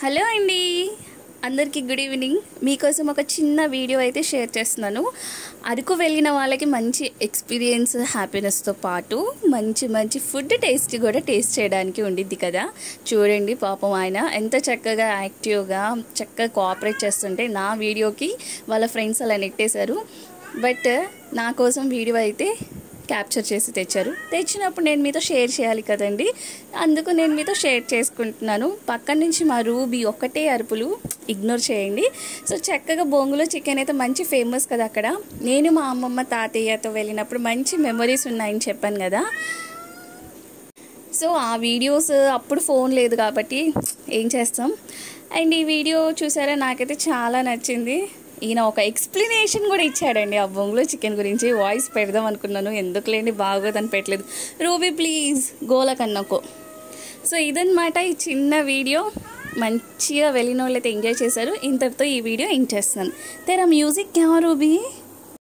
Hello అండి, అందరికీ good evening. మీకోసం ఒక చిన్న వీడియో అయితే షేర్ చేస్తున్నాను. అరకు వెళ్ళిన వాళ్ళకి మంచి ఎక్స్పీరియన్స్, హ్యాపీనెస్తో పాటు మంచి మంచి ఫుడ్ టేస్ట్ కూడా టేస్ట్ చేయడానికి ఉండిద్ది కదా. చూడండి, పాపం ఆయన ఎంత చక్కగా యాక్టివ్గా చక్కగా కోఆపరేట్ చేస్తుంటే నా వీడియోకి వాళ్ళ ఫ్రెండ్స్ అలా నెట్టేశారు. బట్ నా కోసం వీడియో అయితే క్యాప్చర్ చేసి తెచ్చినప్పుడు నేను మీతో షేర్ చేయాలి కదండి. అందుకు నేను మీతో షేర్ చేసుకుంటున్నాను. పక్కన నుంచి మా రూబీ ఒక్కటే అరుపులు, ఇగ్నోర్ చేయండి. సో చక్కగా బొంగులో చికెన్ అయితే మంచి ఫేమస్ కదా అక్కడ. నేను మా అమ్మమ్మ తాతయ్యతో వెళ్ళినప్పుడు మంచి మెమరీస్ ఉన్నాయని చెప్పాను కదా. సో ఆ వీడియోస్ అప్పుడు ఫోన్ లేదు కాబట్టి ఏం చేస్తాం. అండ్ ఈ వీడియో చూసారా, నాకైతే చాలా నచ్చింది. ఈయన ఒక ఎక్స్ప్లెనేషన్ కూడా ఇచ్చాడండి ఆ బొంగులో చికెన్ గురించి. వాయిస్ పెడదాం అనుకున్నాను, ఎందుకులేండి బాగోదని పెట్టలేదు. రూబీ ప్లీజ్ గోల కన్నకో. సో ఇదన్నమాట ఈ చిన్న వీడియో. మంచిగా వెళ్ళిన వాళ్ళైతే ఎంజాయ్ చేశారు. ఇంతటితో ఈ వీడియో ఎండ్ చేస్తున్నాను. తెరా మ్యూజిక్ క్యా రూబీ.